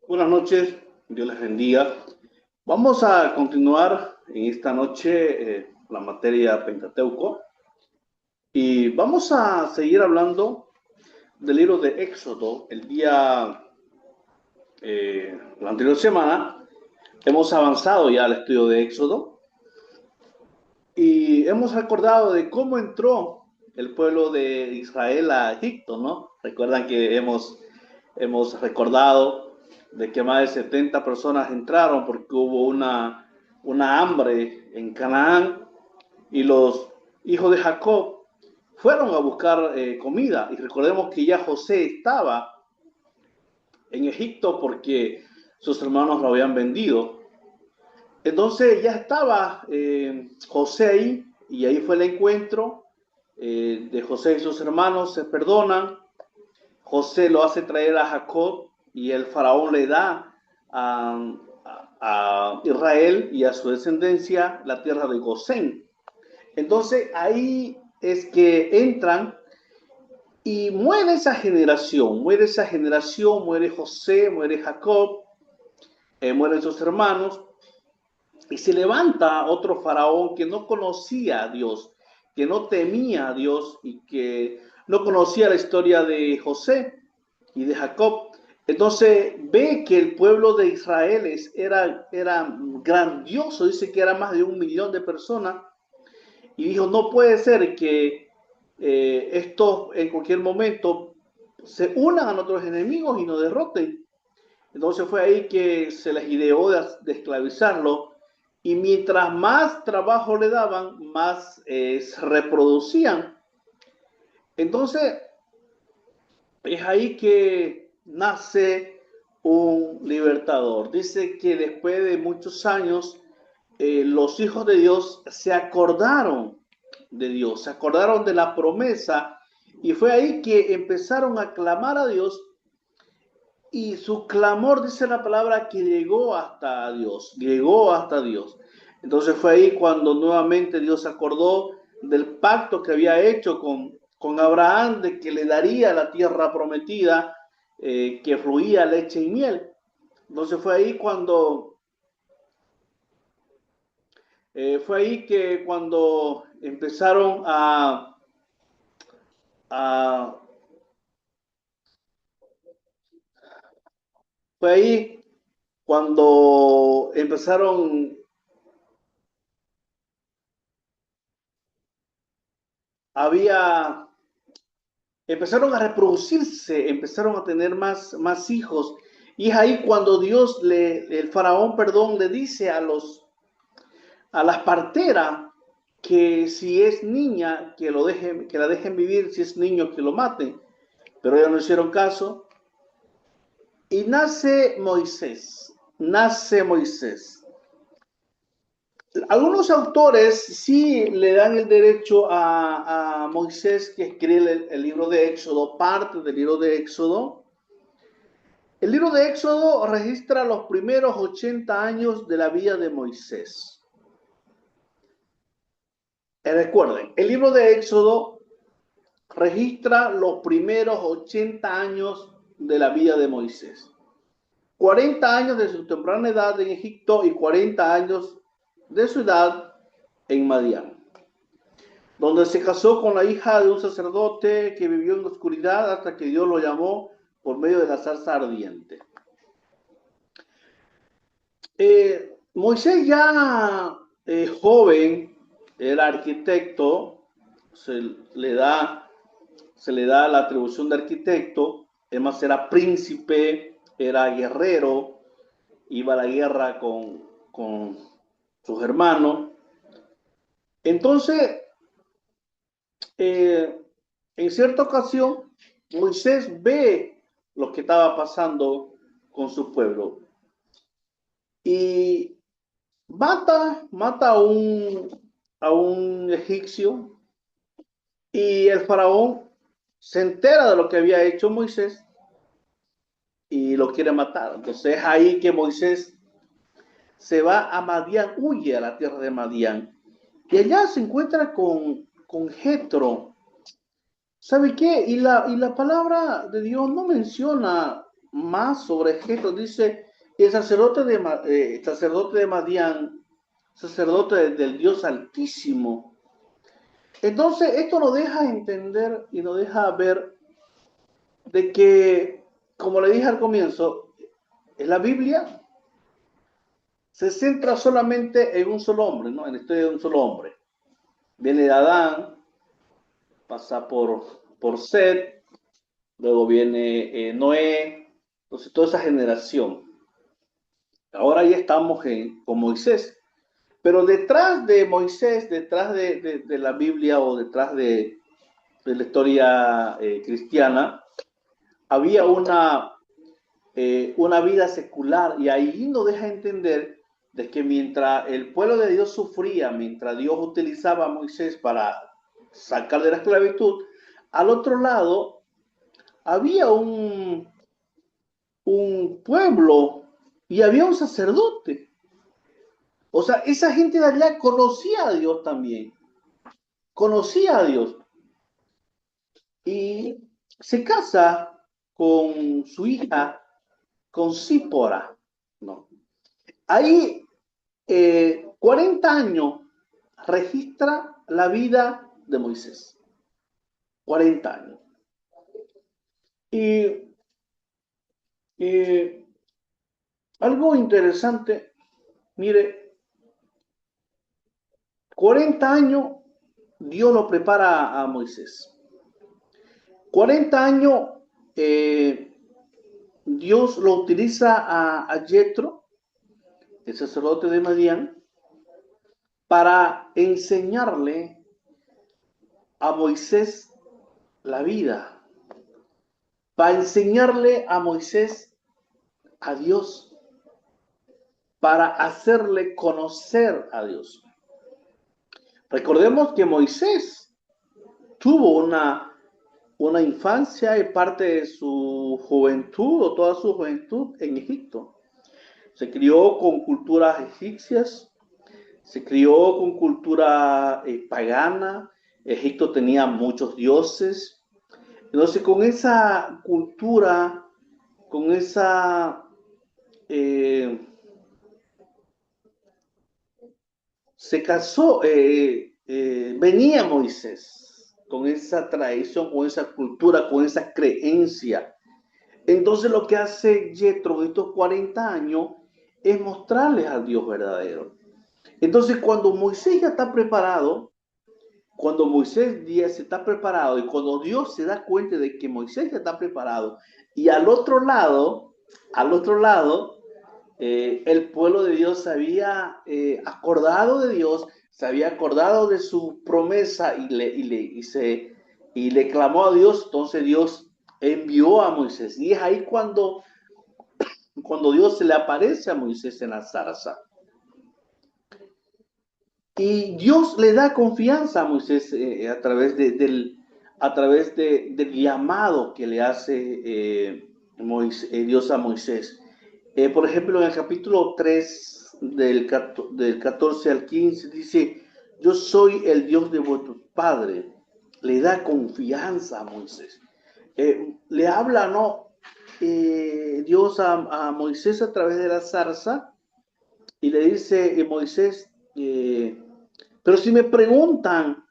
Buenas noches, Dios les bendiga. Vamos a continuar en esta noche la materia Pentateuco y vamos a seguir hablando del libro de Éxodo. La anterior semana hemos avanzado ya al estudio de Éxodo y hemos recordado de cómo entró el pueblo de Israel a Egipto, ¿no? Recuerdan que hemos recordado de que más de 70 personas entraron porque hubo una hambre en Canaán y los hijos de Jacob fueron a buscar comida. Y recordemos que ya José estaba en Egipto porque sus hermanos lo habían vendido. Entonces ya estaba José ahí y ahí fue el encuentro de José y sus hermanos, se perdonan. José lo hace traer a Jacob y el faraón le da a Israel y a su descendencia la tierra de Gosén. Entonces ahí es que entran y muere esa generación, muere José, muere Jacob, mueren sus hermanos y se levanta otro faraón que no conocía a Dios, que no temía a Dios y que no conocía la historia de José y de Jacob. Entonces ve que el pueblo de Israel era grandioso, dice que era más de 1 millón de personas, y dijo, no puede ser que estos en cualquier momento se unan a nuestros enemigos y nos derroten. Entonces fue ahí que se les ideó de esclavizarlo, y mientras más trabajo le daban, más se reproducían. Entonces es ahí que nace un libertador. Dice que después de muchos años, los hijos de Dios se acordaron de Dios, se acordaron de la promesa, y fue ahí que empezaron a clamar a Dios, y su clamor, dice la palabra, que llegó hasta Dios, llegó hasta Dios. Entonces fue ahí cuando nuevamente Dios se acordó del pacto que había hecho con Abraham, de que le daría la tierra prometida, que fluía leche y miel. Entonces fue ahí que cuando empezaron a fue ahí cuando había empezaron a reproducirse, empezaron a tener más hijos. Y es ahí cuando el faraón, perdón, le dice a las parteras que si es niña, que la dejen vivir, si es niño, que lo maten. Pero ellos no hicieron caso. Y nace Moisés. Algunos autores sí le dan el derecho a Moisés que escribe el libro de Éxodo, parte del libro de Éxodo. El libro de Éxodo registra los primeros 80 años de la vida de Moisés. Recuerden, el libro de Éxodo registra los primeros 80 años de la vida de Moisés. 40 años de su temprana edad en Egipto y 40 años de su edad en Madián, donde se casó con la hija de un sacerdote que vivió en oscuridad hasta que Dios lo llamó por medio de la zarza ardiente. Moisés ya joven, era arquitecto, se le da, se le da la atribución de arquitecto, además era príncipe, era guerrero, iba a la guerra con sus hermanos. Entonces, eh, en cierta ocasión, Moisés ve lo que estaba pasando con su pueblo y mata a un egipcio, y el faraón se entera de lo que había hecho Moisés y lo quiere matar. Entonces es ahí que Moisés se va a Madián, huye a la tierra de Madián, y allá se encuentra con Jetro. ¿Sabe qué? Y la palabra de Dios no menciona más sobre Jetro. Dice, el sacerdote de Madián, sacerdote del Dios Altísimo. Entonces, esto nos deja entender y nos deja ver de que, como le dije al comienzo, en la Biblia se centra solamente en un solo hombre, ¿no? En la historia de un solo hombre. Viene de Adán, pasa por Set, luego viene Noé, entonces toda esa generación. Ahora ya estamos con Moisés, pero detrás de Moisés, detrás de la Biblia o detrás de la historia cristiana, había una vida secular y ahí nos deja entender de que mientras el pueblo de Dios sufría, mientras Dios utilizaba a Moisés para sacar de la esclavitud, al otro lado había un pueblo y había un sacerdote. O sea, esa gente de allá conocía a Dios también, conocía a Dios y se casa con su hija, con Sípora, ¿no? Ahí 40 años registra la vida de Moisés. 40 años. Y algo interesante, mire, 40 años Dios lo prepara a Moisés. 40 años Dios lo utiliza a Jetro, el sacerdote de Madián, para enseñarle a Moisés la vida, para enseñarle a Moisés a Dios, para hacerle conocer a Dios. Recordemos que Moisés tuvo una infancia y parte de su juventud o toda su juventud en Egipto. Se crió con culturas egipcias, se crió con cultura pagana. Egipto tenía muchos dioses. Entonces, con esa cultura, con esa se casó, venía Moisés con esa tradición, con esa cultura, con esa creencia. Entonces lo que hace Jetro de estos 40 años es mostrarles al Dios verdadero. Entonces cuando Moisés ya está preparado, cuando Moisés ya se está preparado y cuando Dios se da cuenta de que Moisés ya está preparado y al otro lado, el pueblo de Dios se había acordado de Dios, se había acordado de su promesa y le clamó a Dios. Entonces Dios envió a Moisés y es ahí cuando Dios se le aparece a Moisés en la zarza. Y Dios le da confianza a Moisés a través del llamado que le hace Dios a Moisés. Por ejemplo, en el capítulo 3 del 14 al 15 dice, yo soy el Dios de vuestros padres. Le da confianza a Moisés. Le habla, ¿no? Dios a Moisés a través de la zarza y le dice, Moisés, pero si me preguntan,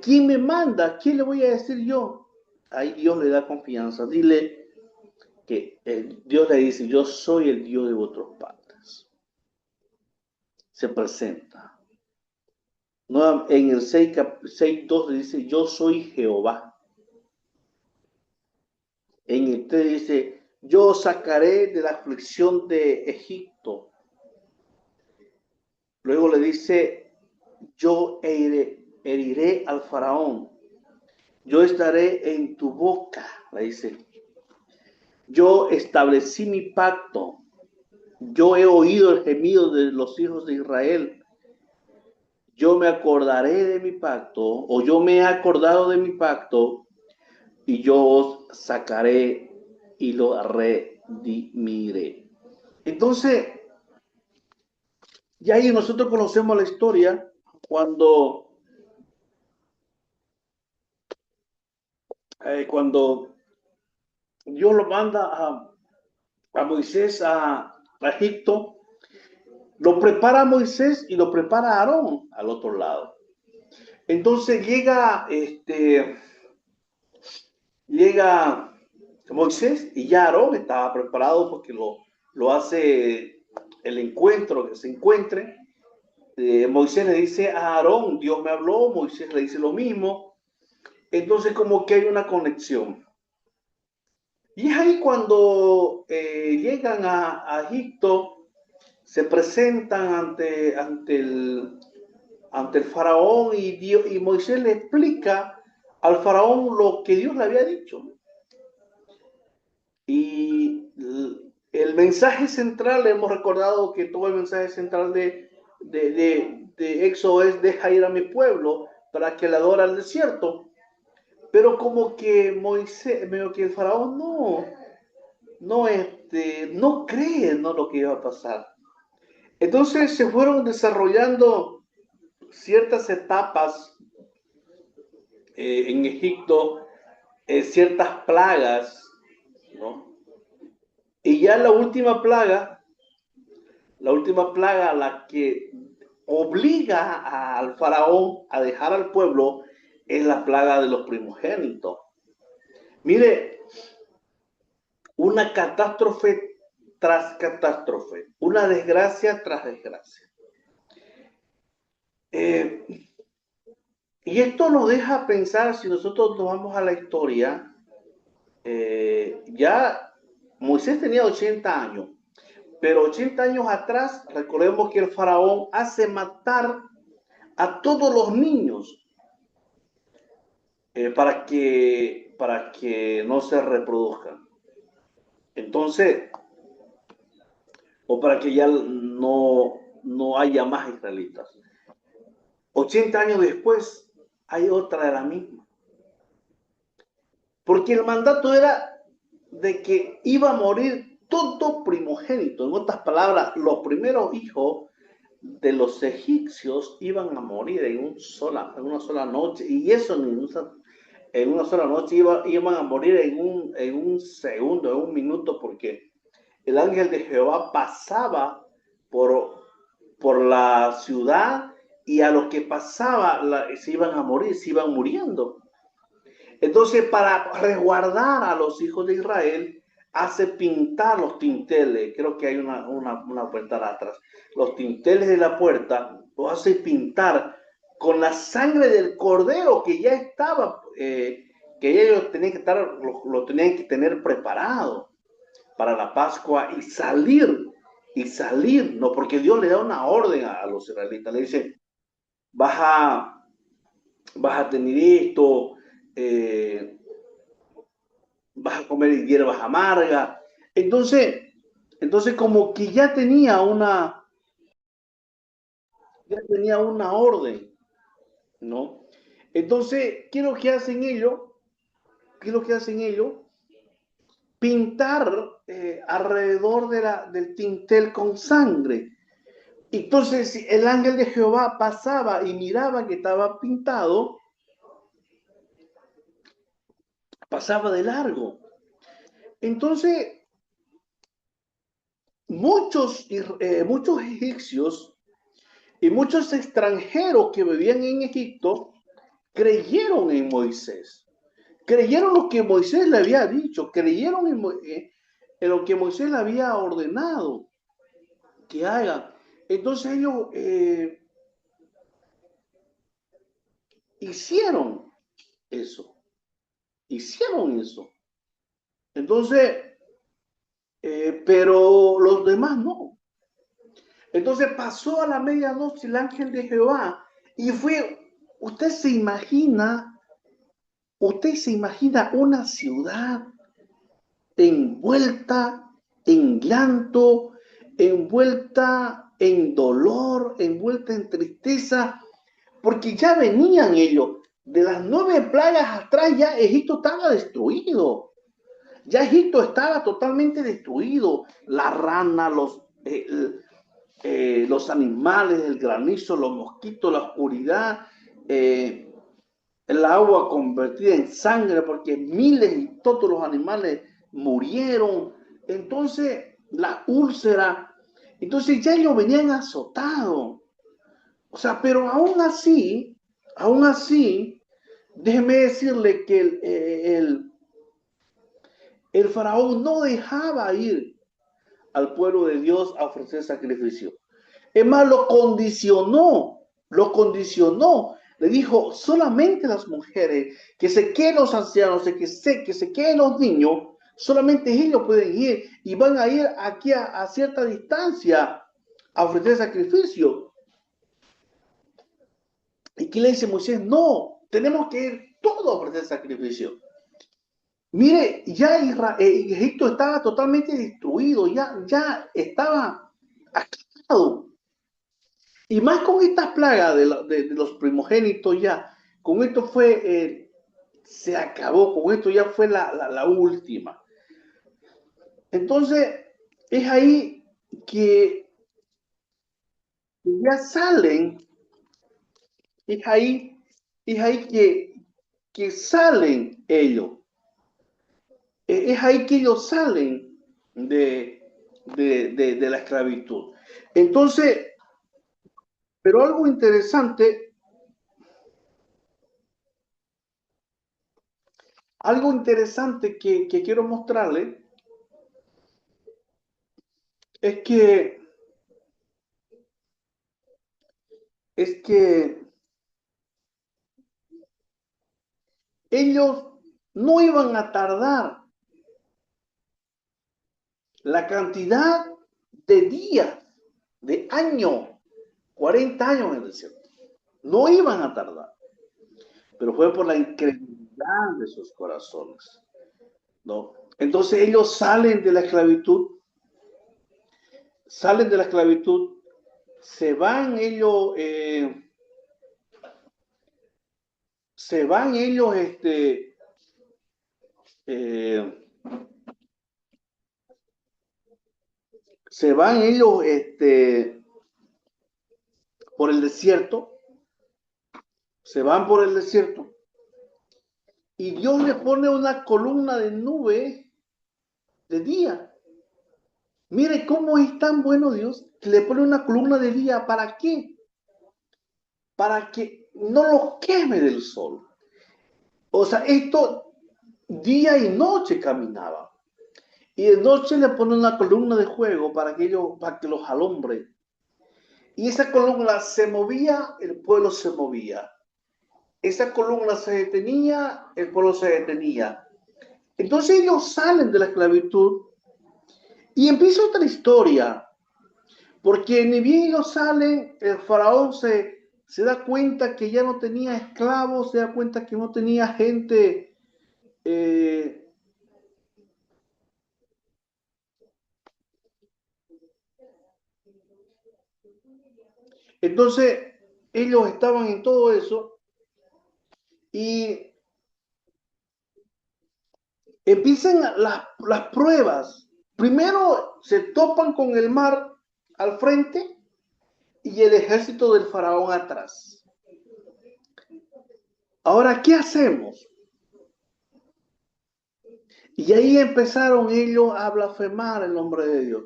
¿quién me manda? ¿Quién le voy a decir yo? Ahí Dios le da confianza. Dile que Dios le dice, yo soy el Dios de vuestros padres. Se presenta. No, en el 6.2 dice, yo soy Jehová. En el 3 dice, yo sacaré de la aflicción de Egipto. Luego le dice, yo heriré al faraón. Yo estaré en tu boca, le dice. Yo establecí mi pacto. Yo he oído el gemido de los hijos de Israel. Yo me acordaré de mi pacto, o yo me he acordado de mi pacto, y yo os sacaré y lo redimiré. Entonces, ya ahí nosotros conocemos la historia cuando Dios lo manda a Moisés a Egipto, lo prepara a Moisés y lo prepara a Aarón al otro lado. Entonces llega Moisés y ya Aarón estaba preparado porque lo hace el encuentro, que se encuentre. Moisés le dice a Aarón, Dios me habló, Moisés le dice lo mismo. Entonces como que hay una conexión. Y es ahí cuando llegan a Egipto, se presentan ante el faraón y Moisés le explica al faraón lo que Dios le había dicho. Y el mensaje central, hemos recordado que todo el mensaje central de Éxodo es: deja ir a mi pueblo para que le adore al desierto. Pero como que Moisés, medio que el faraón no cree, ¿no?, lo que iba a pasar. Entonces se fueron desarrollando ciertas etapas en Egipto, ciertas plagas, ¿no? Y ya la última plaga, la que obliga al faraón a dejar al pueblo, es la plaga de los primogénitos. Mire, una catástrofe tras catástrofe, una desgracia tras desgracia. Y esto nos deja pensar, si nosotros nos vamos a la historia, ya Moisés tenía 80 años, pero 80 años atrás, recordemos que el faraón hace matar a todos los niños para que no se reproduzcan. Entonces, o para que ya no haya más israelitas. 80 años después, hay otra de la misma. Porque el mandato era de que iba a morir todo primogénito. En otras palabras, los primeros hijos de los egipcios iban a morir en una sola noche. Y eso en una sola noche iban a morir en un segundo, en un minuto, porque el ángel de Jehová pasaba por la ciudad y a los que pasaba se iban a morir, se iban muriendo. Entonces, para resguardar a los hijos de Israel, hace pintar los tinteles. Creo que hay una puerta atrás. Los tinteles de la puerta los hace pintar con la sangre del cordero que ya estaba, que ellos tenían que lo tenían que tener preparado para la Pascua y salir, no, porque Dios le da una orden a los israelitas. Le dice: vas a tener esto, eh, vas a comer hierbas amargas. Entonces como que ya tenía una orden, ¿no? Entonces, ¿qué es lo que hacen ellos? ¿Qué es lo que hacen ellos? Pintar alrededor del tintel con sangre. Entonces, si el ángel de Jehová pasaba y miraba que estaba pintado, pasaba de largo. Entonces, muchos egipcios y muchos extranjeros que vivían en Egipto creyeron en Moisés. Creyeron lo que Moisés le había dicho, creyeron en lo que Moisés le había ordenado que hagan. Entonces ellos hicieron eso. Hicieron eso. Entonces, pero los demás no. Entonces pasó a la medianoche el ángel de Jehová y usted se imagina una ciudad envuelta en llanto, envuelta en dolor, envuelta en tristeza, porque ya venían ellos. De las 9 plagas atrás ya Egipto estaba destruido. Ya Egipto estaba totalmente destruido. La rana, los animales, el granizo, los mosquitos, la oscuridad, el agua convertida en sangre, porque miles y todos los animales murieron. Entonces, la úlcera, entonces ya ellos venían azotados. O sea, pero aún así, déjeme decirle que el faraón no dejaba ir al pueblo de Dios a ofrecer sacrificio. Es más, lo condicionó. Le dijo, solamente las mujeres, que se queden los ancianos, que se queden los niños, solamente ellos pueden ir y van a ir aquí a cierta distancia a ofrecer sacrificio. ¿Y qué le dice Moisés? No, tenemos que ir todos a ofrecer sacrificio. Mire, ya Egipto estaba totalmente destruido, ya estaba acabado. Y más con estas plagas de los primogénitos ya, con esto se acabó, con esto ya fue la última. Entonces, es ahí que ya salen, es ahí, es ahí que salen ellos. Es ahí que ellos salen de la esclavitud. Entonces, pero algo interesante que quiero mostrarle es que ellos no iban a tardar la cantidad de días, de años, 40 años en el desierto. No iban a tardar, pero fue por la incredulidad de sus corazones, ¿no? Entonces ellos salen de la esclavitud, se van ellos, eh, se van ellos, por el desierto, se van por el desierto, y Dios le pone una columna de nube de día. Mire cómo es tan bueno Dios que le pone una columna de día. ¿Para qué? Para que no los queme del sol. O sea, esto día y noche caminaba. Y de noche le pone una columna de fuego para que los alumbre. Y esa columna se movía, el pueblo se movía. Esa columna se detenía, el pueblo se detenía. Entonces ellos salen de la esclavitud y empieza otra historia. Porque ni bien ellos salen, el faraón se da cuenta que ya no tenía esclavos, se da cuenta que no tenía gente. Entonces, ellos estaban en todo eso y empiezan las pruebas. Primero se topan con el mar al frente y el ejército del faraón atrás. Ahora, ¿qué hacemos? Y ahí empezaron ellos a blasfemar el nombre de Dios.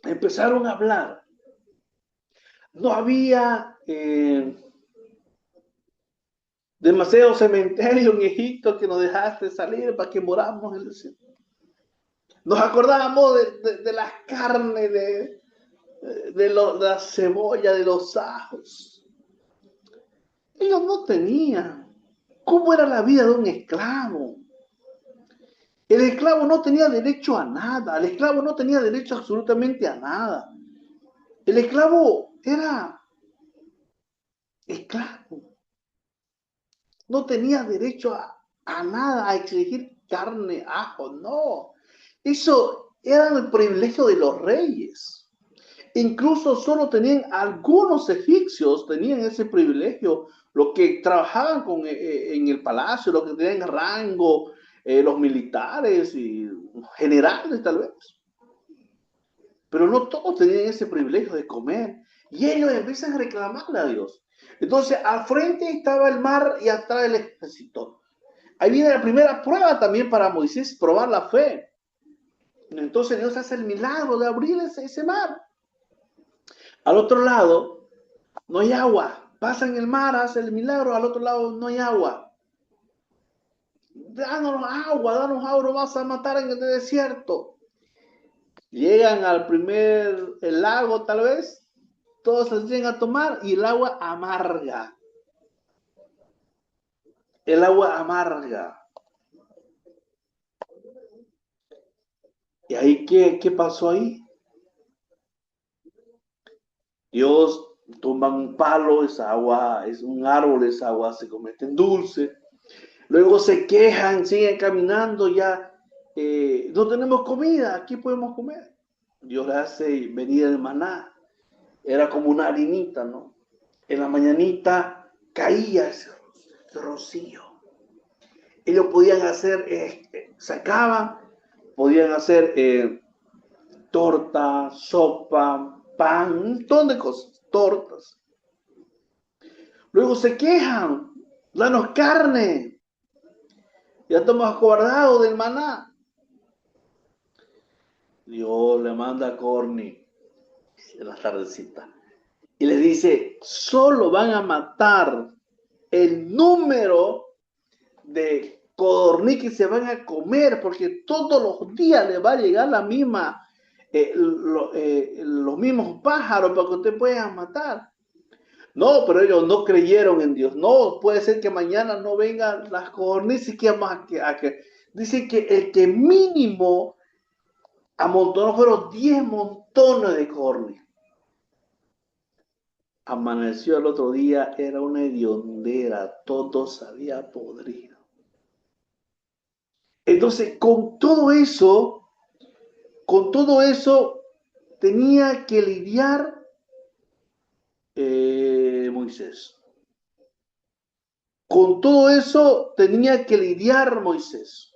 Empezaron a hablar. No había demasiado cementerio en Egipto que nos dejaste salir para que moramos en el desierto. Nos acordábamos de las carnes, de la cebolla, de los ajos. Ellos no tenían. ¿Cómo era la vida de un esclavo? El esclavo no tenía derecho a nada. El esclavo no tenía derecho absolutamente a nada. El esclavo era esclavo. No tenía derecho a nada, a exigir carne, ajo, no. Eso era el privilegio de los reyes. Incluso solo tenían algunos egipcios, tenían ese privilegio, los que trabajaban en el palacio, los que tenían rango, los militares y generales tal vez. Pero no todos tenían ese privilegio de comer. Y ellos empiezan a reclamarle a Dios. Entonces, al frente estaba el mar y atrás el ejército. Ahí viene la primera prueba también para Moisés, probar la fe. Entonces Dios hace el milagro de abrir ese mar. Al otro lado no hay agua. Pasa en el mar, hace el milagro, al otro lado no hay agua. Danos agua, no vas a matar en el desierto. Llegan al el lago tal vez, todos se llegan a tomar y el agua amarga. El agua amarga. ¿Y ahí qué pasó ahí? Dios toma un palo, esa agua, es un árbol, esa agua se convierte en dulce. Luego se quejan, siguen caminando, ya no tenemos comida, ¿qué podemos comer? Dios le hace venir el maná. Era como una harinita, ¿no? En la mañanita caía ese rocío. Ellos podían hacer, sacaban, podían hacer torta, sopa, pan, un montón de cosas, tortas. Luego se quejan, danos carne, ya estamos guardados del maná. Dios le manda a Corny en la tardecita y le dice, solo van a matar el número de codorniz que se van a comer, porque todos los días le va a llegar la misma, los mismos pájaros para que ustedes puedan matar. No, pero ellos no creyeron en Dios. No, puede ser que mañana no vengan las codornices que vamos a. Dice que el que mínimo amontonó fueron 10 montones de codornices. Amaneció el otro día, era una hediondera, todo se había podrido. Entonces, con todo eso, tenía que lidiar Moisés. Con todo eso tenía que lidiar Moisés.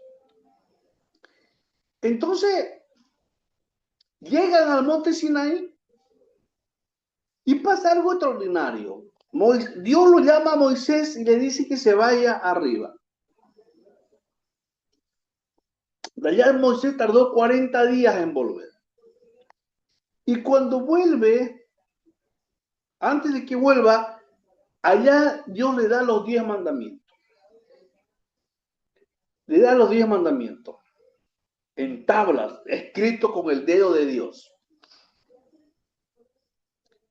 Entonces, llegan al monte Sinaí y pasa algo extraordinario. Dios lo llama a Moisés y le dice que se vaya arriba. De allá Moisés tardó 40 días en volver. Y cuando vuelve, antes de que vuelva, allá Dios le da los 10 mandamientos. Le da los 10 mandamientos en tablas, escrito con el dedo de Dios.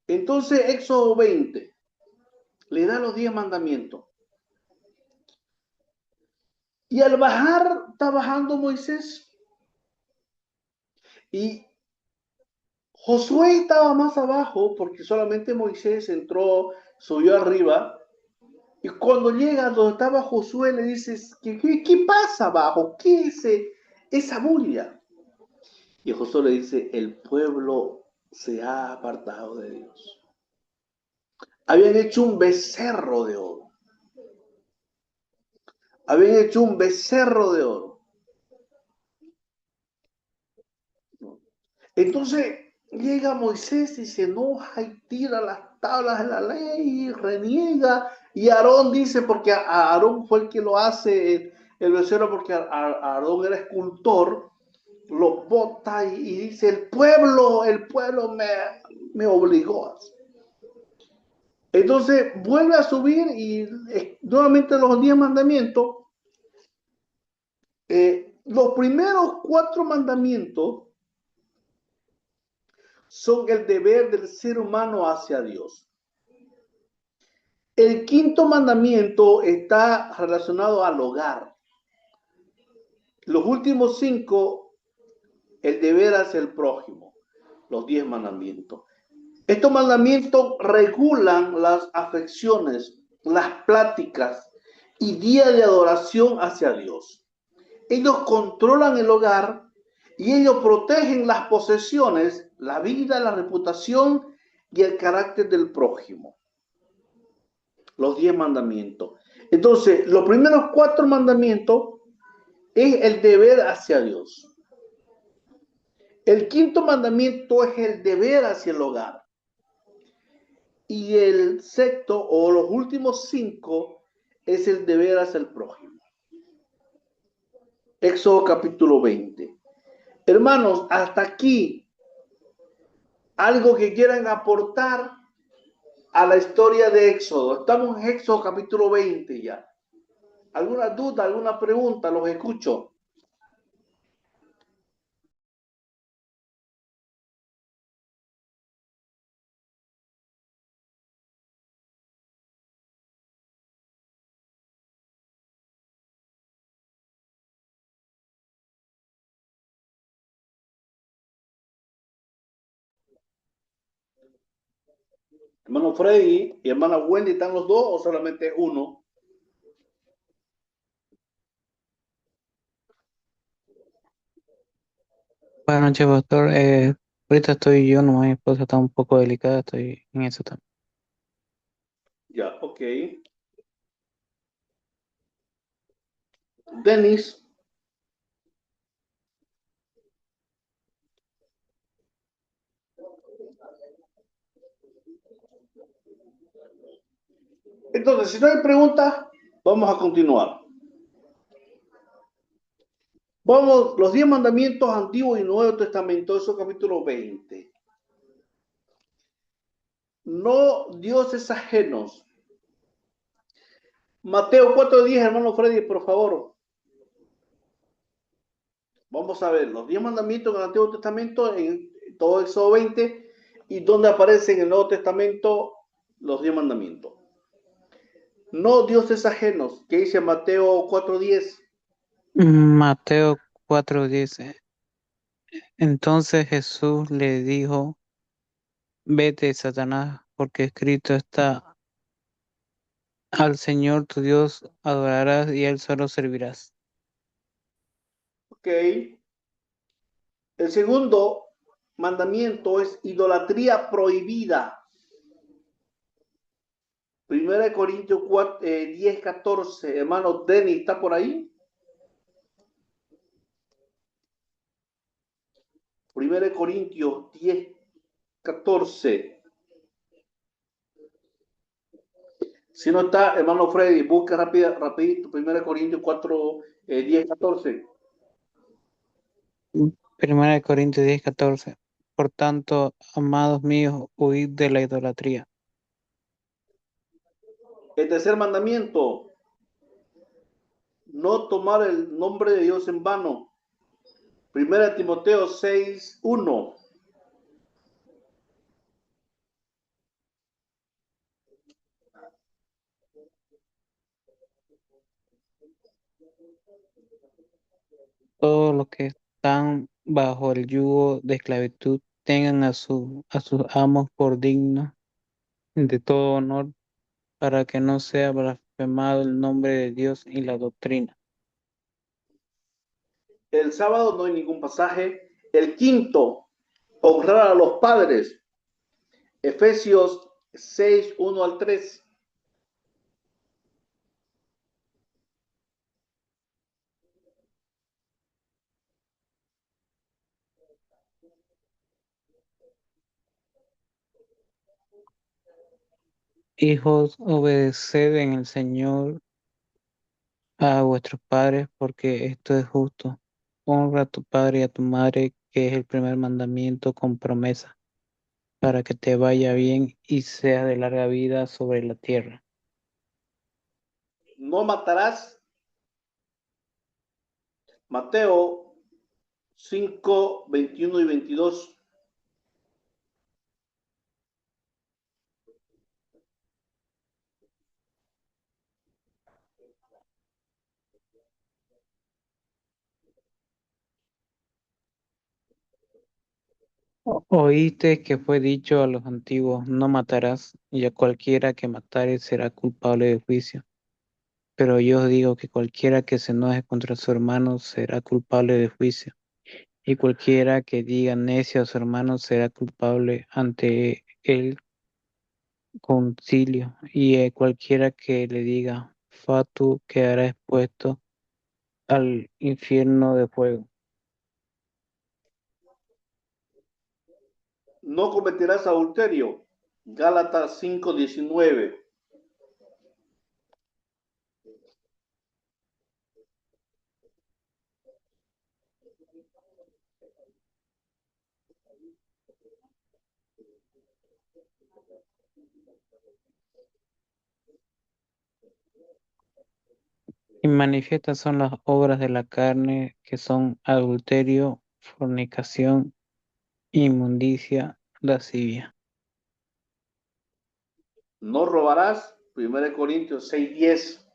Entonces, Éxodo 20 le da los 10 mandamientos. Y al bajar, está bajando Moisés. Y Josué estaba más abajo porque solamente Moisés entró, subió arriba. Y cuando llega donde estaba Josué, le dices, ¿qué pasa abajo? ¿Qué es esa bulla? Y Josué le dice, el pueblo se ha apartado de Dios. Habían hecho un becerro de oro. Habían hecho un becerro de oro. Entonces llega Moisés y se enoja y tira las tablas de la ley y reniega. Y Aarón dice, porque Aarón fue el que lo hace el becerro, porque Aarón era escultor, lo bota y dice, el pueblo me obligó a hacer. Entonces vuelve a subir y nuevamente los 10 mandamientos. Los primeros 4 mandamientos son el deber del ser humano hacia Dios. El 5.º mandamiento está relacionado al hogar. Los últimos 5, el deber hacia el prójimo, los 10 mandamientos. Estos mandamientos regulan las afecciones, las pláticas y día de adoración hacia Dios. Ellos controlan el hogar y ellos protegen las posesiones, la vida, la reputación y el carácter del prójimo. Los 10 mandamientos. Entonces, los primeros 4 mandamientos es el deber hacia Dios. El 5.º mandamiento es el deber hacia el hogar. Y el 6.º o los últimos 5 es el deber hacia el prójimo. Éxodo capítulo 20. Hermanos, hasta aquí, algo que quieran aportar a la historia de Éxodo. Estamos en Éxodo capítulo 20 ya. ¿Alguna duda, alguna pregunta? Los escucho. Hermano Freddy y hermana Wendy, ¿están los dos o solamente uno? Buenas noches, pastor. Ahorita estoy yo, nomás mi esposa está un poco delicada, estoy en eso también. Ya, ok. Denis, entonces, si no hay preguntas, vamos a continuar. Vamos, los 10 mandamientos antiguos y Nuevo Testamento, eso capítulo 20. No dioses ajenos. Mateo 4:10, hermano Freddy, por favor. Vamos a ver los 10 mandamientos en el Antiguo Testamento, en todo Éxodo 20, y donde aparecen en el Nuevo Testamento los 10 mandamientos. No dioses ajenos, que dice Mateo 4:10. Mateo 4 dice, entonces Jesús le dijo, vete, Satanás, porque escrito está, al Señor tu Dios adorarás y a Él solo servirás. Ok. El segundo mandamiento es idolatría prohibida. Primera de Corintios 4, 10, 14. Hermano Denny, ¿está por ahí? Primera de Corintios 10, 14. Si no está, hermano Freddy, busca rapidito. Primera de Corintios 4, 10, 14. Primera de Corintios 10, 14. Por tanto, amados míos, huid de la idolatría. El tercer mandamiento, no tomar el nombre de Dios en vano. Primera de Timoteo 6, 1. Todos los que están bajo el yugo de esclavitud tengan a sus amos por dignos de todo honor, para que no sea blasfemado el nombre de Dios y la doctrina. El sábado no hay ningún pasaje. El quinto, honrar a los padres. Efesios 6, 1 al 3. Hijos, obedeced en el Señor a vuestros padres, porque esto es justo. Honra a tu padre y a tu madre, que es el primer mandamiento con promesa, para que te vaya bien y seas de larga vida sobre la tierra. No matarás. Mateo 5, 21 y 22. Oíste que fue dicho a los antiguos, no matarás, y a cualquiera que matare será culpable de juicio. Pero yo os digo que cualquiera que se enoje contra su hermano será culpable de juicio, y cualquiera que diga necio a su hermano será culpable ante el concilio, y cualquiera que le diga fatu quedará expuesto al infierno de fuego. No cometerás adulterio. Gálatas 5, 19. Y manifiestas son las obras de la carne, que son adulterio, fornicación, inmundicia, lascivia. No robarás, 1 Corintios 6:10.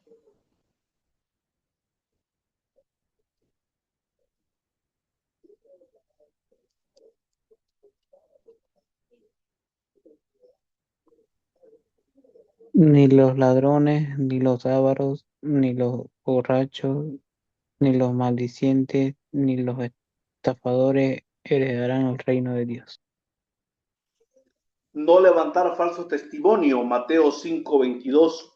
Ni los ladrones, ni los ávaros, ni los borrachos, ni los maldicientes, ni los estafadores heredarán el reino de Dios. No levantar falso testimonio, Mateo 5:22.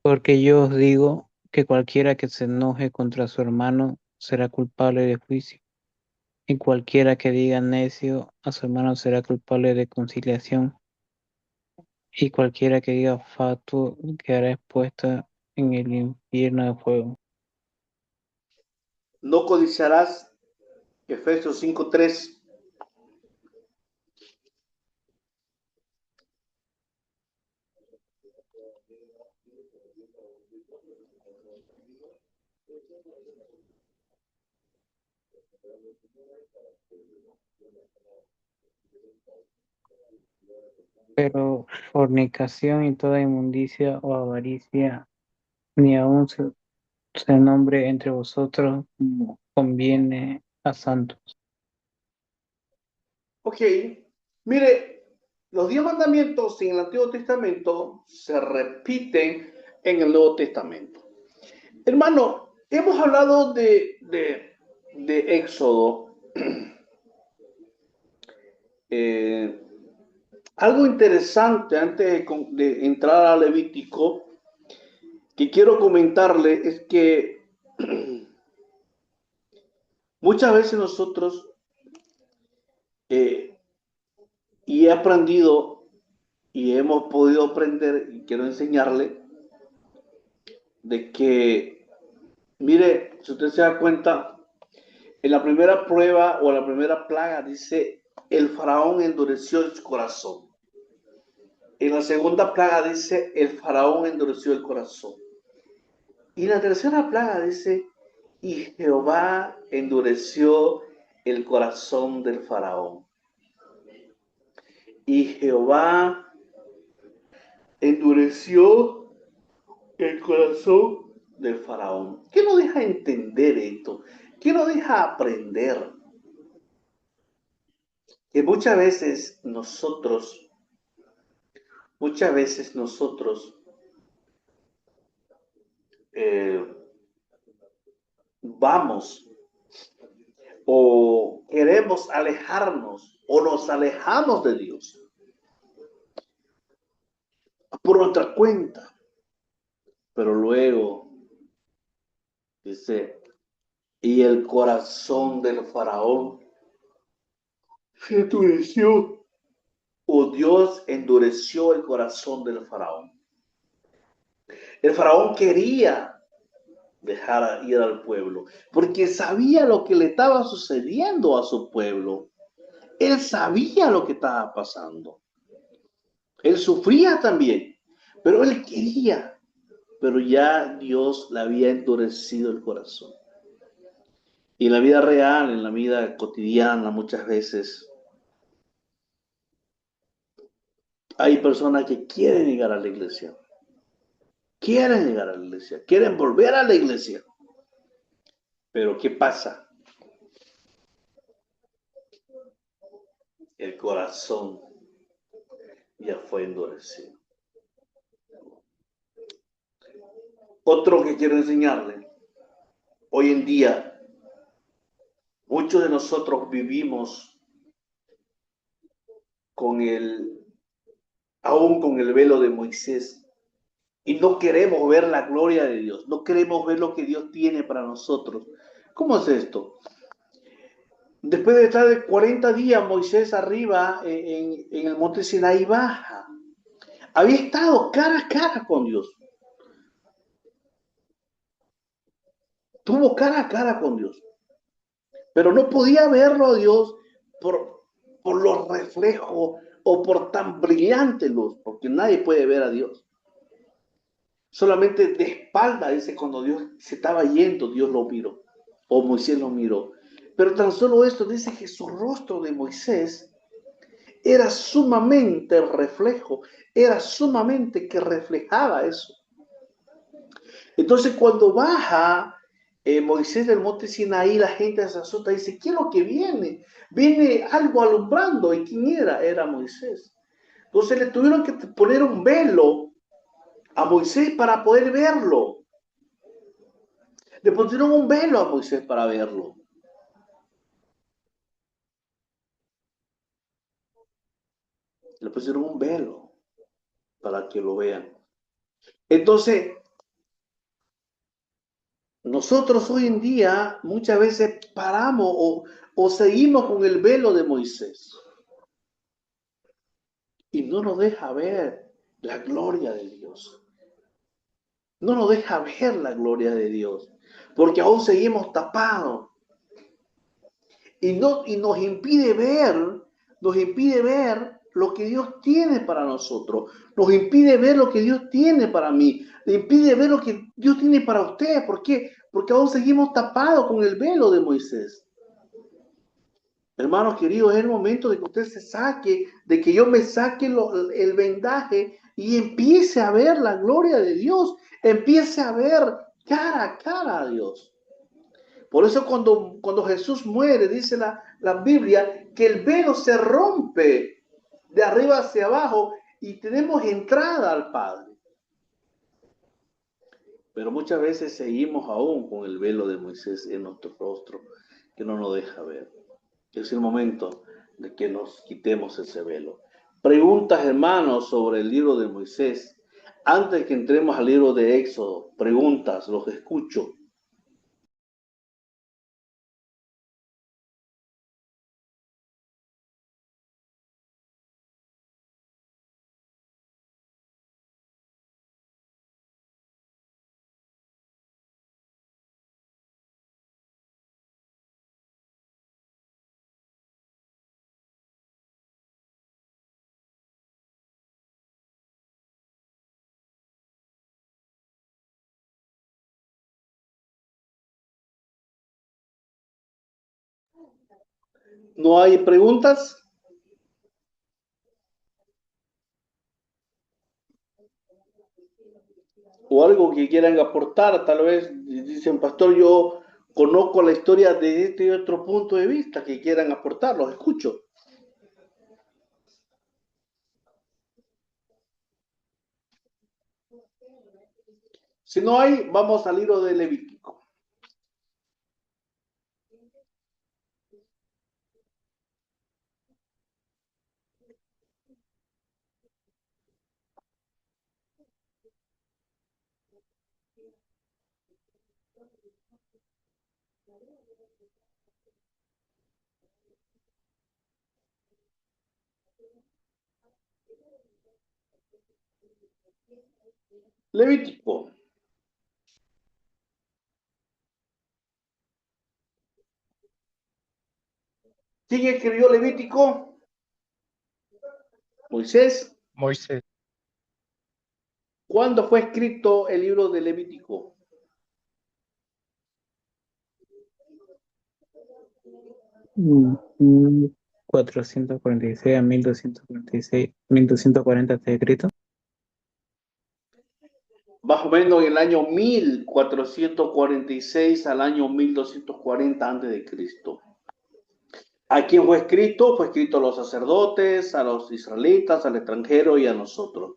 Porque yo os digo que cualquiera que se enoje contra su hermano será culpable de juicio, y cualquiera que diga necio a su hermano será culpable de conciliación, y cualquiera que diga fatuo quedará expuesta en el infierno de fuego. No codiciarás, Efesios 5:3. Pero fornicación y toda inmundicia o avaricia, ni aun se nombre entre vosotros como conviene a santos. Ok, mire, los 10 mandamientos en el Antiguo Testamento se repiten en el Nuevo Testamento. Hermano, hemos hablado de Éxodo. Eh, Algo interesante antes de entrar a Levítico que quiero comentarle es que muchas veces nosotros, y he aprendido y hemos podido aprender, y quiero enseñarle, de que, mire, si usted se da cuenta, en la primera prueba o la primera plaga dice, el faraón endureció su corazón. En la segunda plaga dice, el faraón endureció el corazón. Y la tercera plaga dice, y Jehová endureció el corazón del faraón. Y Jehová endureció el corazón del faraón. ¿Qué nos deja entender esto? ¿Qué nos deja aprender? Que muchas veces nosotros eh, vamos o queremos alejarnos o nos alejamos de Dios por nuestra cuenta, pero luego dice, y el corazón del faraón se endureció, o Dios endureció el corazón del faraón. El faraón quería dejar ir al pueblo, porque sabía lo que le estaba sucediendo a su pueblo. Él sabía lo que estaba pasando. Él sufría también, pero él quería, pero ya Dios le había endurecido el corazón. Y en la vida real, en la vida cotidiana, muchas veces hay personas que quieren llegar a la iglesia, quieren volver a la iglesia. Pero ¿qué pasa? El corazón ya fue endurecido. Otro que quiero enseñarle, hoy en día, muchos de nosotros vivimos con aún con el velo de Moisés, y no queremos ver la gloria de Dios, no queremos ver lo que Dios tiene para nosotros. ¿Cómo es esto? Después de estar de 40 días Moisés arriba en el monte Sinaí baja. Había estado cara a cara con Dios. Tuvo cara a cara con Dios. Pero no podía verlo a Dios por los reflejos o por tan brillante luz, porque nadie puede ver a Dios. Solamente de espalda, dice, cuando Dios se estaba yendo, Dios lo miró, o Moisés lo miró. Pero tan solo esto dice que su rostro de Moisés era sumamente reflejo, era sumamente que reflejaba eso. Entonces cuando baja Moisés del monte Sinaí, la gente se asusta y dice, ¿qué es lo que viene? Viene algo alumbrando. ¿Y quién era? Era Moisés. Entonces le tuvieron que poner un velo a Moisés para poder verlo. Le pusieron un velo a Moisés para verlo. Le pusieron un velo para que lo vean. Entonces, nosotros hoy en día muchas veces paramos o seguimos con el velo de Moisés y no nos deja ver la gloria de Dios. No nos deja ver la gloria de Dios, porque aún seguimos tapados y nos impide ver lo que Dios tiene para nosotros, nos impide ver lo que Dios tiene para mí, le impide ver lo que Dios tiene para usted. ¿Por qué? Porque aún seguimos tapados con el velo de Moisés. Hermanos queridos, es el momento de que usted se saque, de que yo me saque el vendaje y empiece a ver la gloria de Dios, empiece a ver cara a cara a Dios. Por eso cuando Jesús muere, dice la Biblia, que el velo se rompe de arriba hacia abajo y tenemos entrada al Padre. Pero muchas veces seguimos aún con el velo de Moisés en nuestro rostro, que no nos deja ver. Es el momento de que nos quitemos ese velo. Preguntas, hermanos, sobre el libro de Moisés. Antes que entremos al libro de Éxodo, preguntas, los escucho. ¿No hay preguntas? ¿O algo que quieran aportar? Tal vez dicen, pastor, yo conozco la historia de este y otro punto de vista que quieran aportar, los escucho. Si no hay, vamos al libro de Levítico. Levítico. ¿Quién escribió Levítico? Moisés. Moisés. ¿Cuándo fue escrito el libro de Levítico? Mm, mm, 446 a 1246, 1240 está escrito. Más o menos en el año 1446 al año 1240 antes de Cristo. ¿A quién fue escrito? Fue escrito a los sacerdotes, a los israelitas, al extranjero y a nosotros.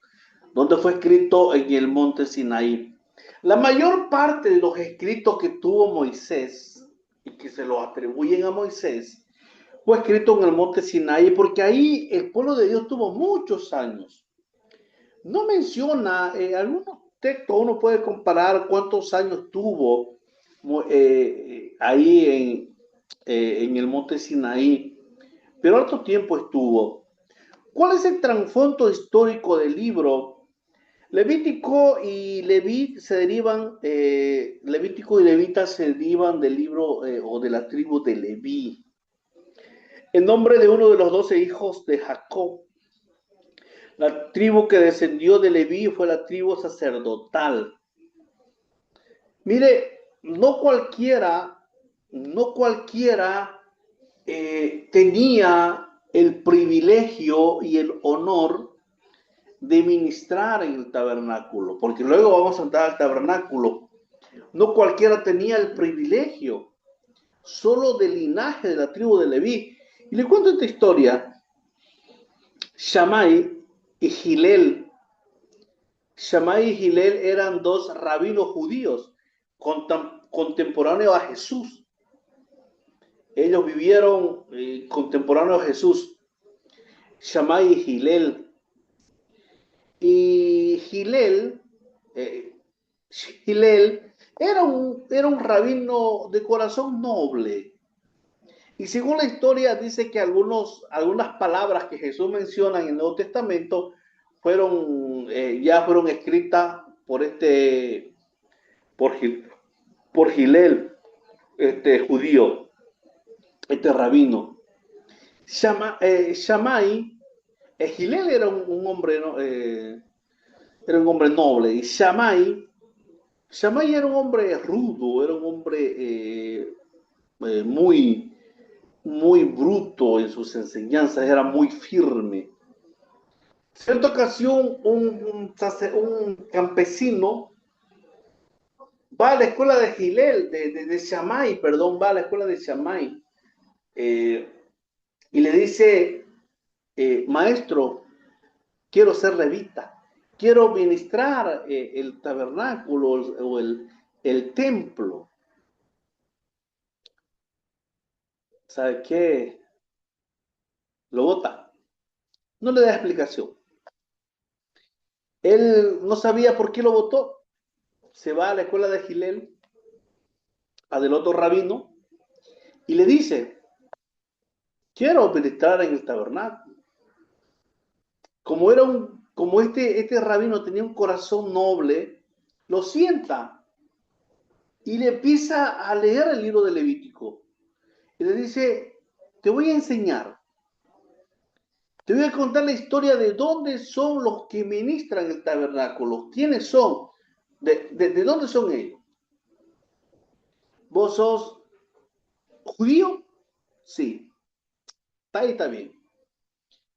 ¿Dónde fue escrito? En el monte Sinaí. La mayor parte de los escritos que tuvo Moisés y que se lo atribuyen a Moisés fue escrito en el monte Sinaí porque ahí el pueblo de Dios tuvo muchos años. No menciona, algunos textos uno puede comparar cuántos años tuvo ahí en el monte Sinaí, pero harto tiempo estuvo. ¿Cuál es el trasfondo histórico del libro? Levítico y Leví se derivan, Levítico y Levita se derivan del libro o de la tribu de Leví, el nombre de uno de los 12 hijos de Jacob. La tribu que descendió de Leví fue la tribu sacerdotal. Mire, no cualquiera tenía el privilegio y el honor de ministrar en el tabernáculo, porque luego vamos a entrar al tabernáculo. No cualquiera tenía el privilegio, solo del linaje de la tribu de Leví. Y le cuento esta historia. Shammai y Hillel. Shammai y Hillel eran dos rabinos judíos contemporáneos a Jesús. Ellos vivieron contemporáneos a Jesús. Shammai y Hillel. Y Hillel era un rabino de corazón noble. Y según la historia dice que algunas palabras que Jesús menciona en el Nuevo Testamento ya fueron escritas por, por Hillel, judío, rabino. Shammai, Hillel era un hombre, ¿no? Era un hombre noble, y Shammai era un hombre rudo, era un hombre muy, muy bruto en sus enseñanzas, era muy firme. Cierta ocasión, un campesino va a la escuela de Hillel, de Shammai, perdón, va a la escuela de Shammai, y le dice, maestro, quiero ser levita, quiero ministrar el tabernáculo o el templo. ¿Sabe qué? Lo bota. No le da explicación. Él no sabía por qué lo votó. Se va a la escuela de Hillel, a del otro rabino, y le dice, quiero ministrar en el tabernáculo. Como este rabino tenía un corazón noble, lo sienta y le empieza a leer el libro de Levítico. Y le dice, te voy a enseñar. Te voy a contar la historia de dónde son los que ministran el tabernáculo. ¿Quiénes son? ¿De dónde son ellos? ¿Vos sos judío? Sí. Está bien.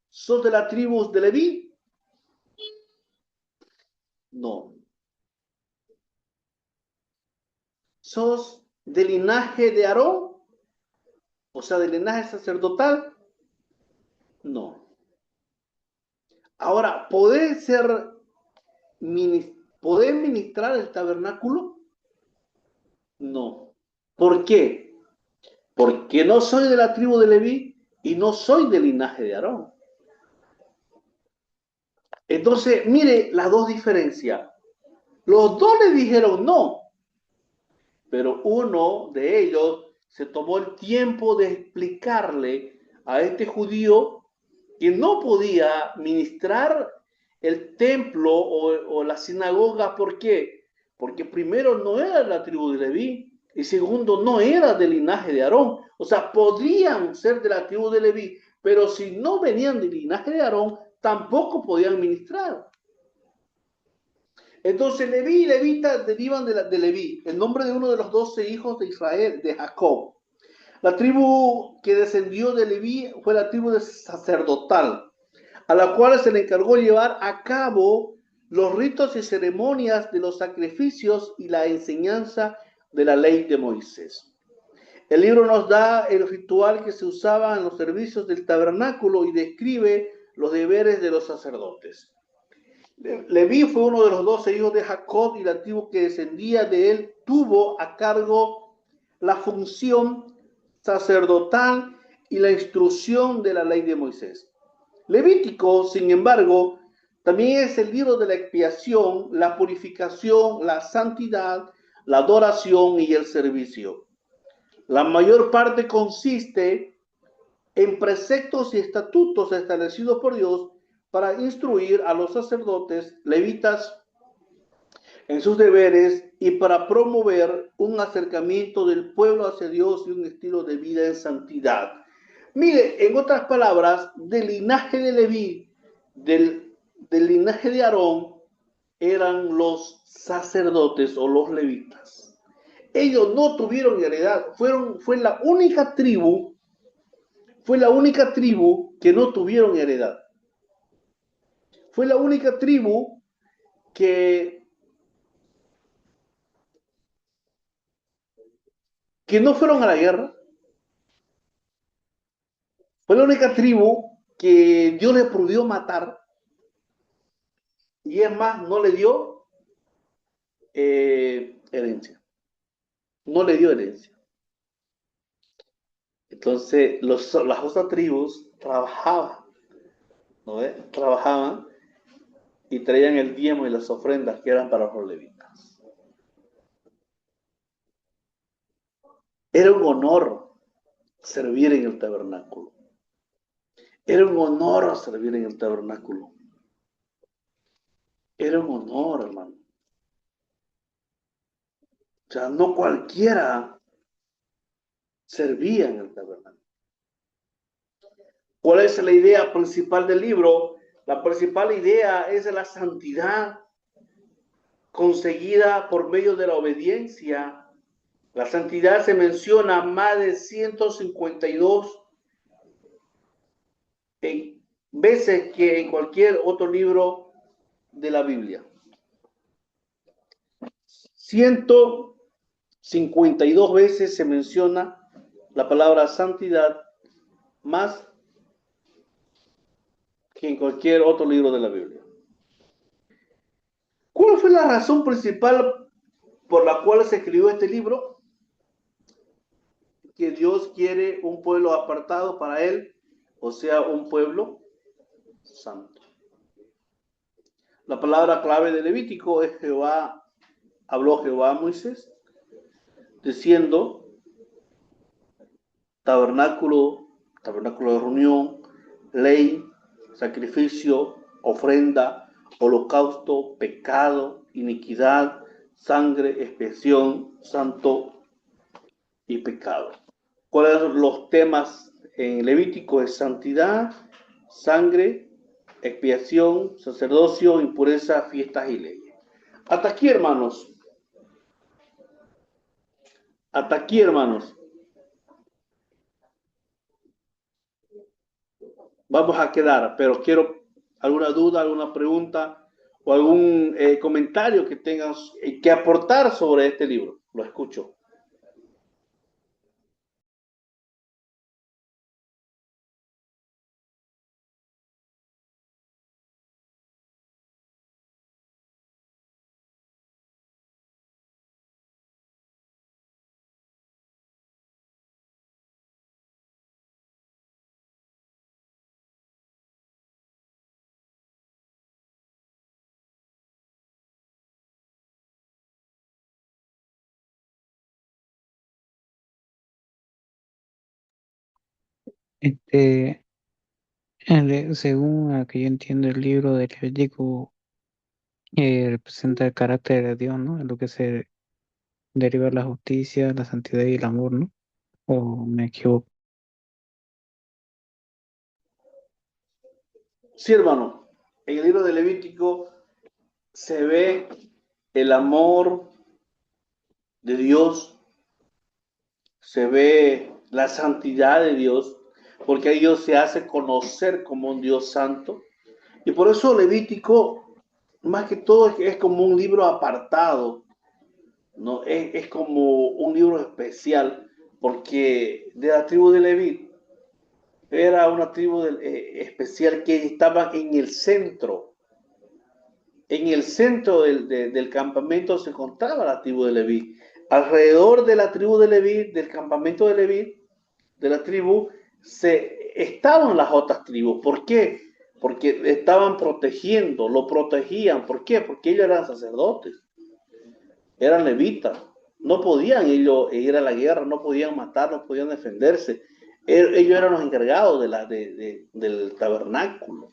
¿Sos de la tribu de Leví? No. ¿Sos del linaje de Aarón? O sea, del linaje sacerdotal? No. Ahora, ¿podés ministrar el tabernáculo? No. ¿Por qué? Porque no soy de la tribu de Leví y no soy del linaje de Aarón. Entonces, mire las dos diferencias. Los dos le dijeron no, pero uno de ellos se tomó el tiempo de explicarle a este judío que no podía ministrar el templo o la sinagoga. ¿Por qué? Porque primero no era de la tribu de Leví y segundo no era del linaje de Aarón. O sea, podían ser de la tribu de Leví, pero si no venían del linaje de Aarón, tampoco podían ministrar. Entonces Leví y Levita derivan de Leví, el nombre de uno de los 12 hijos de Israel, de Jacob. La tribu que descendió de Leví fue la tribu sacerdotal, a la cual se le encargó llevar a cabo los ritos y ceremonias de los sacrificios y la enseñanza de la ley de Moisés. El libro nos da el ritual que se usaba en los servicios del tabernáculo y describe los deberes de los sacerdotes. Leví fue uno de los 12 hijos de Jacob y la tribu que descendía de él tuvo a cargo la función sacerdotal y la instrucción de la ley de Moisés. Levítico, sin embargo, también es el libro de la expiación, la purificación, la santidad, la adoración y el servicio. La mayor parte consiste en preceptos y estatutos establecidos por Dios para instruir a los sacerdotes levitas en sus deberes y para promover un acercamiento del pueblo hacia Dios y un estilo de vida en santidad. Mire, en otras palabras, del linaje de Leví, del linaje de Aarón, eran los sacerdotes o los levitas. Ellos no tuvieron heredad, fue la única tribu que no tuvieron heredad. Fue la única tribu que no fueron a la guerra. Fue la única tribu que Dios le prohibió matar. Y es más, no le dio herencia. No le dio herencia. Entonces, las otras tribus trabajaban, ¿no ves? Trabajaban y traían el diezmo y las ofrendas que eran para los levitas. Era un honor servir en el tabernáculo. Era un honor servir en el tabernáculo. Era un honor, hermano. O sea, no cualquiera servía en el tabernáculo. ¿Cuál es la idea principal del libro? La principal idea es la santidad conseguida por medio de la obediencia. La santidad se menciona más de 152 veces que en cualquier otro libro de la Biblia. 152 veces se menciona la palabra santidad más que en cualquier otro libro de la Biblia. ¿Cuál fue la razón principal por la cual se escribió este libro? Que Dios quiere un pueblo apartado para Él, o sea, un pueblo santo. La palabra clave de Levítico es habló Jehová a Moisés, diciendo, tabernáculo de reunión, ley, sacrificio, ofrenda, holocausto, pecado, iniquidad, sangre, expiación, santo y pecado. ¿Cuáles son los temas en Levítico? Es santidad, sangre, expiación, sacerdocio, impureza, fiestas y leyes. Hasta aquí, hermanos. Hasta aquí, hermanos. Vamos a quedar, pero quiero alguna duda, alguna pregunta o algún comentario que tengas que aportar sobre este libro. Lo escucho. Este, según a que yo entiendo el libro de Levítico, representa el carácter de Dios, ¿no? En lo que se deriva la justicia, la santidad y el amor, ¿no? ¿O me equivoco? Sí, hermano. En el libro de Levítico se ve el amor de Dios, se ve la santidad de Dios, porque ahí Dios se hace conocer como un Dios santo. Y por eso Levítico, más que todo, es como un libro apartado, ¿no? Es como un libro especial, porque de la tribu de Leví era una tribu especial que estaba en el centro. En el centro del campamento se encontraba la tribu de Leví. Alrededor de la tribu de Leví, del campamento de Leví, de la tribu, estaban las otras tribus. ¿Por qué? Porque estaban lo protegían. ¿Por qué? Porque ellos eran sacerdotes, eran levitas. no podían ellos ir a la guerra, no podían matar, no podían defenderse. Ellos eran los encargados del tabernáculo.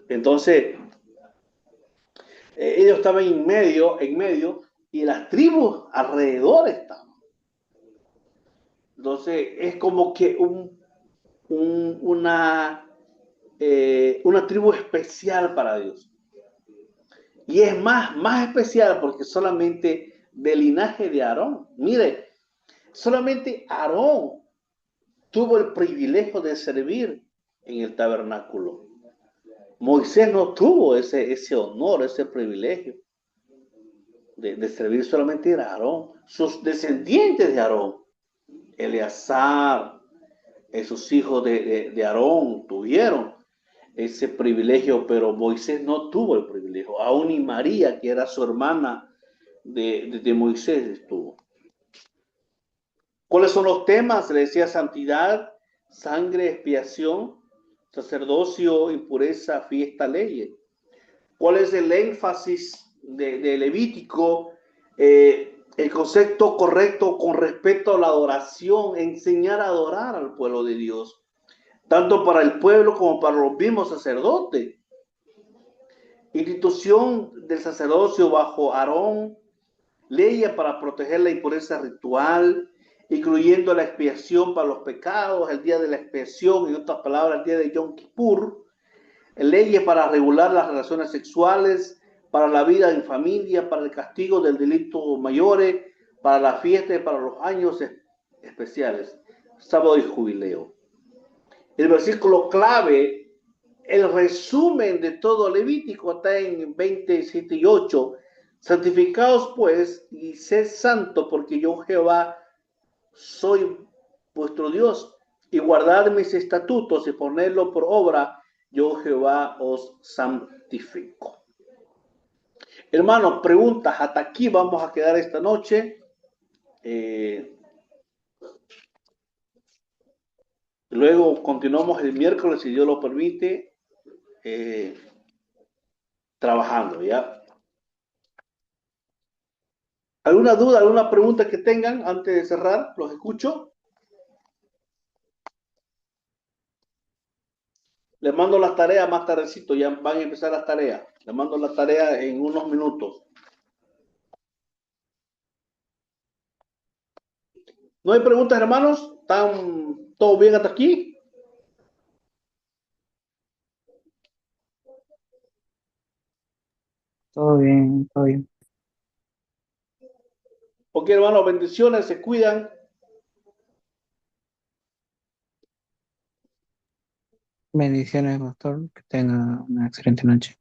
Entonces, ellos estaban en medio, y las tribus alrededor estaban. Entonces, es como que una tribu especial para Dios. Y es más especial porque solamente del linaje de Aarón. Mire, solamente Aarón tuvo el privilegio de servir en el tabernáculo. Moisés no tuvo ese honor, ese privilegio de servir, solamente era Aarón. Sus descendientes de Aarón, Eleazar, sus hijos de Aarón tuvieron ese privilegio, pero Moisés no tuvo el privilegio. Aún y María, que era su hermana de Moisés, estuvo. ¿Cuáles son los temas? Le decía santidad, sangre, expiación, sacerdocio, impureza, fiesta, leyes. ¿Cuál es el énfasis de Levítico? El concepto correcto con respecto a la adoración, enseñar a adorar al pueblo de Dios, tanto para el pueblo como para los mismos sacerdotes. Institución del sacerdocio bajo Aarón, leyes para proteger la impureza ritual, incluyendo la expiación para los pecados, el día de la expiación, en otras palabras, el día de Yom Kippur, leyes para regular las relaciones sexuales, para la vida en familia, para el castigo del delito mayores, para la fiesta y para los años especiales, sábado y jubileo. El versículo clave, el resumen de todo Levítico está en 27 y 8. Santificaos pues y sed santo, porque yo Jehová soy vuestro Dios, y guardad mis estatutos y ponerlo por obra, yo Jehová os santifico. Hermanos, preguntas, hasta aquí vamos a quedar esta noche. Luego continuamos el miércoles, si Dios lo permite, trabajando, ¿ya? ¿Alguna duda, alguna pregunta que tengan antes de cerrar? Los escucho. Les mando las tareas más tardecito, ya van a empezar las tareas. Les mando las tareas en unos minutos. ¿No hay preguntas, hermanos? ¿Están todo bien hasta aquí? Todo bien, todo bien. Ok, hermanos, bendiciones, se cuidan. Bendiciones, pastor. Que tenga una excelente noche.